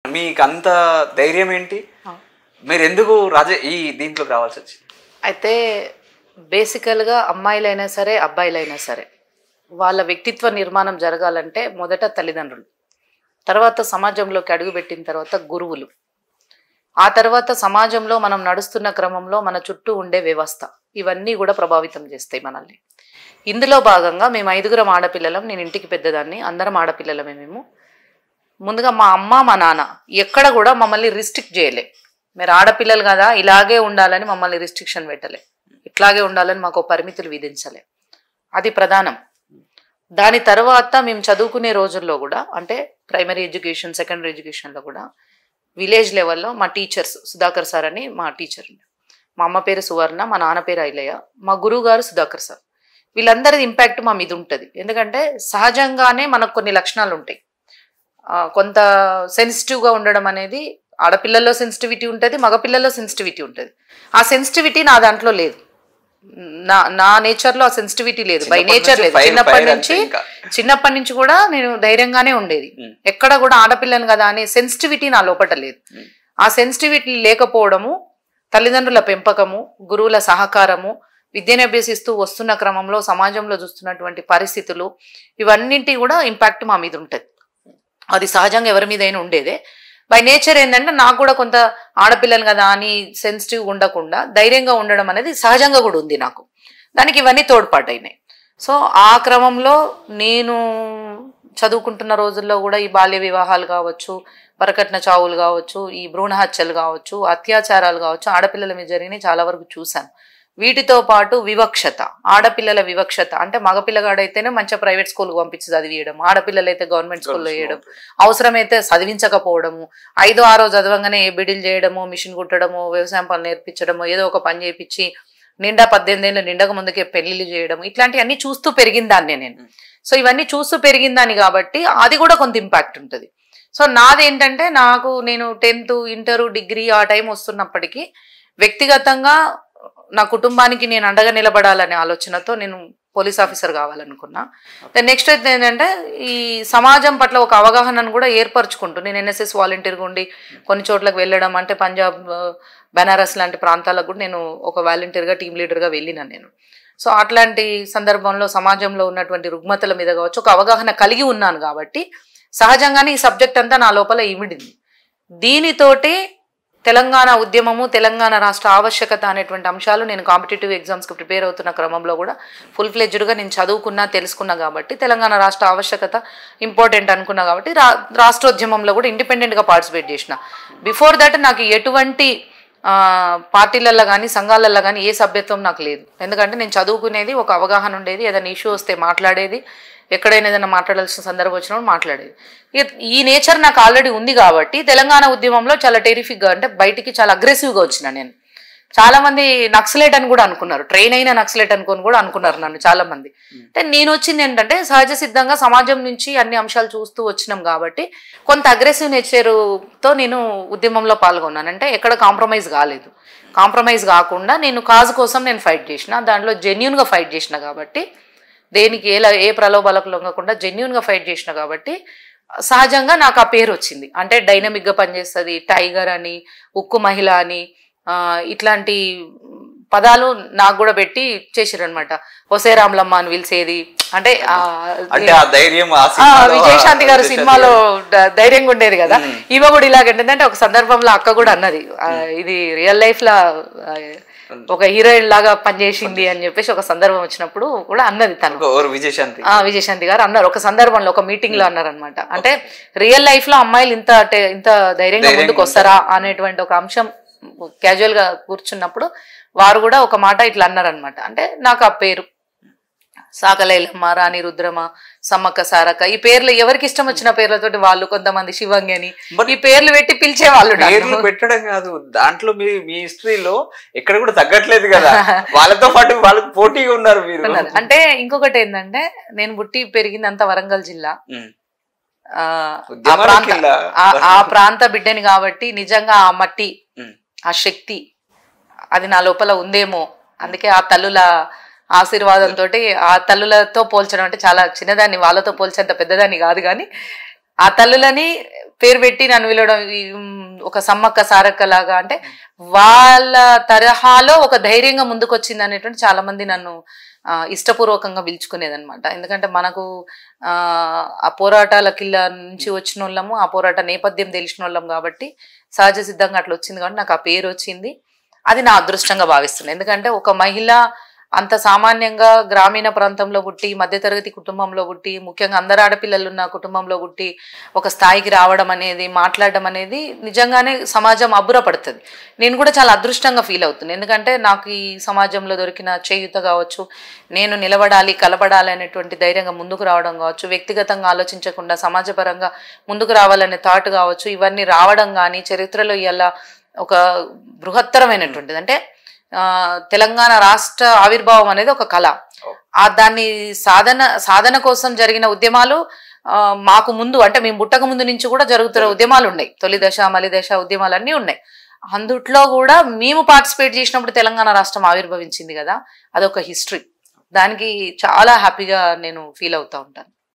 మీకు అంత ధైర్యం ఏంటి? మీరు ఎందుకు దీంట్లోకి రావాల్సి వచ్చింది? అయితే బేసికల్గా అమ్మాయిలైనా సరే అబ్బాయిలైనా సరే వాళ్ళ వ్యక్తిత్వ నిర్మాణం జరగాలంటే మొదట తల్లిదండ్రులు, తర్వాత సమాజంలోకి అడుగుపెట్టిన తర్వాత గురువులు, ఆ తర్వాత సమాజంలో మనం నడుస్తున్న క్రమంలో మన చుట్టూ ఉండే వ్యవస్థ, ఇవన్నీ కూడా ప్రభావితం చేస్తాయి మనల్ని. ఇందులో భాగంగా మేము 5గురం ఆడపిల్లలం, నేను ఇంటికి పెద్దదాన్ని, అందరం ఆడపిల్లలమే. మేము ముందుగా మా అమ్మ మా నాన్న ఎక్కడ కూడా మమ్మల్ని రిస్ట్రిక్ట్ చేయలే. మీరు ఆడపిల్లలు కదా ఇలాగే ఉండాలని మమ్మల్ని రిస్ట్రిక్షన్ పెట్టలే, ఇట్లాగే ఉండాలని మాకు పరిమితులు విధించలే. అది ప్రధానం. దాని తర్వాత మేము చదువుకునే రోజుల్లో కూడా, అంటే ప్రైమరీ ఎడ్యుకేషన్ సెకండరీ ఎడ్యుకేషన్లో కూడా విలేజ్ లెవెల్లో మా టీచర్స్ సుధాకర్ సార్ అని మా టీచర్, మా అమ్మ పేరు సువర్ణ, మా నాన్న పేరు ఐలయ్య, మా గురువు గారు సుధాకర్ సార్, వీళ్ళందరిది ఇంపాక్ట్ మా మీద ఉంటుంది. ఎందుకంటే సహజంగానే మనకు కొన్ని లక్షణాలు ఉంటాయి. కొంత సెన్సిటివ్గా ఉండడం అనేది ఆడపిల్లల్లో సెన్సిటివిటీ ఉంటుంది, మగపిల్లల్లో సెన్సిటివిటీ ఉంటుంది. ఆ సెన్సిటివిటీ నా దాంట్లో లేదు, నా నేచర్లో ఆ సెన్సిటివిటీ లేదు, బై నేచర్ లేదు. చిన్నప్పటి నుంచి కూడా నేను ధైర్యంగానే ఉండేది, ఎక్కడ కూడా ఆడపిల్లను కదా అనే సెన్సిటివిటీ నా లోపట లేదు. ఆ సెన్సిటివిటీ లేకపోవడము, తల్లిదండ్రుల పెంపకము, గురువుల సహకారము, విద్యను అభ్యసిస్తూ వస్తున్న క్రమంలో సమాజంలో చూస్తున్నటువంటి పరిస్థితులు, ఇవన్నింటి కూడా ఇంపాక్ట్ మా మీద ఉంటుంది. అది సహజంగా ఎవరి మీద అయినా ఉండేదే. బై నేచర్ ఏంటంటే నాకు కూడా కొంత ఆడపిల్లని కదా అని సెన్సిటివ్ ఉండకుండా ధైర్యంగా ఉండడం అనేది సహజంగా కూడా ఉంది నాకు. దానికి ఇవన్నీ తోడ్పాటైనాయి. సో ఆ క్రమంలో నేను చదువుకుంటున్న రోజుల్లో కూడా ఈ బాల్య వివాహాలు కావచ్చు, వరకట్న చావులు కావచ్చు, ఈ భ్రూణ హత్యలు కావచ్చు, అత్యాచారాలు కావచ్చు, ఆడపిల్లల మీద జరిగినాయి చాలా వరకు చూశాను. వీటితో పాటు వివక్షత, ఆడపిల్లల వివక్షత, అంటే మగపిల్లగాడైతేనే మంచిగా ప్రైవేట్ స్కూల్కి పంపించి చదివేయడం, ఆడపిల్లలైతే గవర్నమెంట్ స్కూల్లో వేయడం, అవసరమైతే చదివించకపోవడము, 5, 6 చదవంగానే బిడిలు చేయడము, మిషన్ కుట్టడము, వ్యవసాయం పనులు నేర్పించడము, ఏదో ఒక పని చేయించి నిండా 18 ఏళ్ళు నిండక ముందుకే పెళ్లిళ్ళు చేయడం, ఇట్లాంటివన్నీ చూస్తూ పెరిగిందాన్ని నేను. సో ఇవన్నీ చూస్తూ పెరిగిందాన్ని కాబట్టి అది కూడా కొంత ఇంపాక్ట్ ఉంటుంది. సో నాదేంటంటే నేను 10th, ఇంటర్, డిగ్రీ ఆ టైం వస్తున్నప్పటికీ వ్యక్తిగతంగా నా కుటుంబానికి నేను అండగా నిలబడాలనే ఆలోచనతో నేను పోలీస్ ఆఫీసర్ కావాలనుకున్నా. నెక్స్ట్ అయితే ఏంటంటే ఈ సమాజం పట్ల ఒక అవగాహనను కూడా ఏర్పరచుకుంటూ నేను NSS వాలంటీర్గా ఉండి కొన్ని చోట్లకు వెళ్ళడం, అంటే పంజాబ్, బెనారస్ లాంటి ప్రాంతాలకు కూడా నేను ఒక వాలంటీర్గా టీమ్ లీడర్గా వెళ్ళినాను నేను. సో అట్లాంటి సందర్భంలో సమాజంలో ఉన్నటువంటి రుగ్మతల మీద కావచ్చు ఒక అవగాహన కలిగి ఉన్నాను కాబట్టి సహజంగానే ఈ సబ్జెక్ట్ అంతా నా లోపల ఇమిడింది. దీనితోటి తెలంగాణ ఉద్యమము, తెలంగాణ రాష్ట్ర ఆవశ్యకత అనేటువంటి అంశాలు నేను కాంపిటేటివ్ ఎగ్జామ్స్కి ప్రిపేర్ అవుతున్న క్రమంలో కూడా ఫుల్ ఫ్లెడ్జ్డ్గా నేను చదువుకున్నా, తెలుసుకున్నా కాబట్టి తెలంగాణ రాష్ట్ర ఆవశ్యకత ఇంపార్టెంట్ అనుకున్నా కాబట్టి రాష్ట్రోద్యమంలో కూడా ఇండిపెండెంట్గా పార్టిసిపేట్ చేసిన. బిఫోర్ దట్ నాకు ఎటువంటి పార్టీలల్లో కానీ సంఘాలల్లో కానీ ఏ సభ్యత్వం నాకు లేదు. ఎందుకంటే నేను చదువుకునేది, ఒక అవగాహన ఉండేది, ఏదైనా ఇష్యూ వస్తే మాట్లాడేది, ఎక్కడైనా ఏదైనా మాట్లాడాల్సిన సందర్భం వచ్చినప్పుడు మాట్లాడేది. ఈ నేచర్ నాకు ఆల్రెడీ ఉంది కాబట్టి తెలంగాణ ఉద్యమంలో చాలా టెరిఫిక్గా, అంటే బయటికి చాలా అగ్రెసివ్గా వచ్చిన నేను. చాలా మంది నక్సలైట్ అని కూడా అనుకున్నారు, ట్రైన్ అయిన నక్సలైట్ అనుకొని కూడా అనుకున్నారు నన్ను చాలా మంది. అంటే నేను వచ్చింది ఏంటంటే సహజ సిద్ధంగా సమాజం నుంచి అన్ని అంశాలు చూస్తూ వచ్చినాం కాబట్టి కొంత అగ్రెసివ్ నేచర్తో నేను ఉద్యమంలో పాల్గొన్నాను. అంటే ఎక్కడ కాంప్రమైజ్ కాలేదు, కాంప్రమైజ్ కాకుండా నేను కాజు కోసం నేను ఫైట్ చేసిన, దాంట్లో జెన్యున్గా ఫైట్ చేసిన కాబట్టి, దేనికి ఏ ప్రలోభాలకు లొంగకుండా జెన్యున్గా ఫైట్ చేసిన కాబట్టి సహజంగా నాకు ఆ పేరు వచ్చింది. అంటే డైనమిక్గా పనిచేస్తుంది, టైగర్ అని, ఉక్కు మహిళ అని, ఇట్లాంటి పదాలు నాకు కూడా పెట్టి చేసిరనమాట. ఒసే రామ్లమ్మ అని పిలిచేది. అంటే విజయశాంతి గారు సినిమాలో ధైర్యంగా ఉండేది కదా, ఇవ కూడా ఇలాగంటే ఒక సందర్భంలో అక్క కూడా అన్నది, ఇది రియల్ లైఫ్ లా ఒక హీరోయిన్ లాగా పనిచేసింది అని చెప్పేసి ఒక సందర్భం వచ్చినప్పుడు కూడా అన్నది తను. విజయశాంతి గారు అన్నారు ఒక సందర్భంలో, ఒక మీటింగ్ లో అన్నారు అనమాట. అంటే రియల్ లైఫ్ లో అమ్మాయిలు ఇంత ధైర్యంగా ముందుకు వస్తారా అనేటువంటి ఒక అంశం క్యాజువల్ గా కూర్చున్నప్పుడు వారు కూడా ఒక మాట ఇట్లా అన్నారనమాట. అంటే నాకు ఆ పేరు సాకలైలమ్మ, రాణి రుద్రమ, సమ్మక్క సారక్క, ఈ పేర్లు ఎవరికి ఇష్టం వచ్చిన పేర్లతోటి వాళ్ళు, కొంతమంది శివంగి అని ఈ పేర్లు పెట్టి పిలిచేవాళ్ళు. పేర్లు పెట్టడం కాదు, దాంట్లో మీ హిస్టరీలో ఎక్కడ కూడా తగ్గట్లేదు కదా, వాళ్ళతో పాటు వాళ్ళకి పోటీగా ఉన్నారు మీరు. అంటే ఇంకొకటి ఏంటంటే నేను పుట్టి పెరిగింది అంత వరంగల్ జిల్లా, ఆ ప్రాంత బిడ్డని కాబట్టి నిజంగా ఆ మట్టి, ఆ శక్తి అది నా లోపల ఉందేమో. అందుకే ఆ తల్లుల ఆశీర్వాదంతో, ఆ తల్లులతో పోల్చడం, అంటే చాలా చిన్నదాన్ని, వాళ్ళతో పోల్చేంత పెద్దదాన్ని కాదు కానీ ఆ తల్లులని పేరు పెట్టి నన్ను పిలవడం ఒక సమ్మక్క సారక్క లాగా, అంటే వాళ్ళ తరహాలో ఒక ధైర్యంగా ముందుకు వచ్చింది అనేటువంటి చాలా మంది నన్ను ఇష్టపూర్వకంగా పిలుచుకునేదనమాట. ఎందుకంటే మనకు ఆ పోరాటాల కిల్ల నుంచి వచ్చిన వాళ్ళము, ఆ పోరాట నేపథ్యం తెలిసిన వాళ్ళం కాబట్టి సహజ సిద్ధంగా అట్లా వచ్చింది కాబట్టి నాకు ఆ పేరు వచ్చింది. అది నా అదృష్టంగా భావిస్తున్నాను. ఎందుకంటే ఒక మహిళ అంత సామాన్యంగా గ్రామీణ ప్రాంతంలో పుట్టి, మధ్యతరగతి కుటుంబంలో పుట్టి, ముఖ్యంగా అందరు ఆడపిల్లలు ఉన్న కుటుంబంలో పుట్టి ఒక స్థాయికి రావడం అనేది, మాట్లాడడం అనేది నిజంగానే సమాజం అబ్బురపడుతుంది. నేను కూడా చాలా అదృష్టంగా ఫీల్ అవుతున్నాను. ఎందుకంటే నాకు ఈ సమాజంలో దొరికిన చేయూత కావచ్చు, నేను నిలబడాలి, కలబడాలి అనేటువంటి ధైర్యంగా ముందుకు రావడం కావచ్చు, వ్యక్తిగతంగా ఆలోచించకుండా సమాజపరంగా ముందుకు రావాలనే థాట్ కావచ్చు, ఇవన్నీ రావడం కానీ చరిత్రలో ఇలా ఒక బృహత్తరమైనటువంటిది. అంటే తెలంగాణ రాష్ట్ర ఆవిర్భావం అనేది ఒక కళ. దాన్ని సాధన కోసం జరిగిన ఉద్యమాలు మాకు ముందు, అంటే మేము పుట్టక ముందు నుంచి కూడా జరుగుతున్న ఉద్యమాలు ఉన్నాయి. తొలి దశ, మలి దశ ఉద్యమాలు అన్నీ ఉన్నాయి. అందుట్లో కూడా మేము పార్టిసిపేట్ చేసినప్పుడు తెలంగాణ రాష్ట్రం ఆవిర్భవించింది కదా, అదొక హిస్టరీ. దానికి చాలా హ్యాపీగా నేను ఫీల్ అవుతూ ఉంటాను.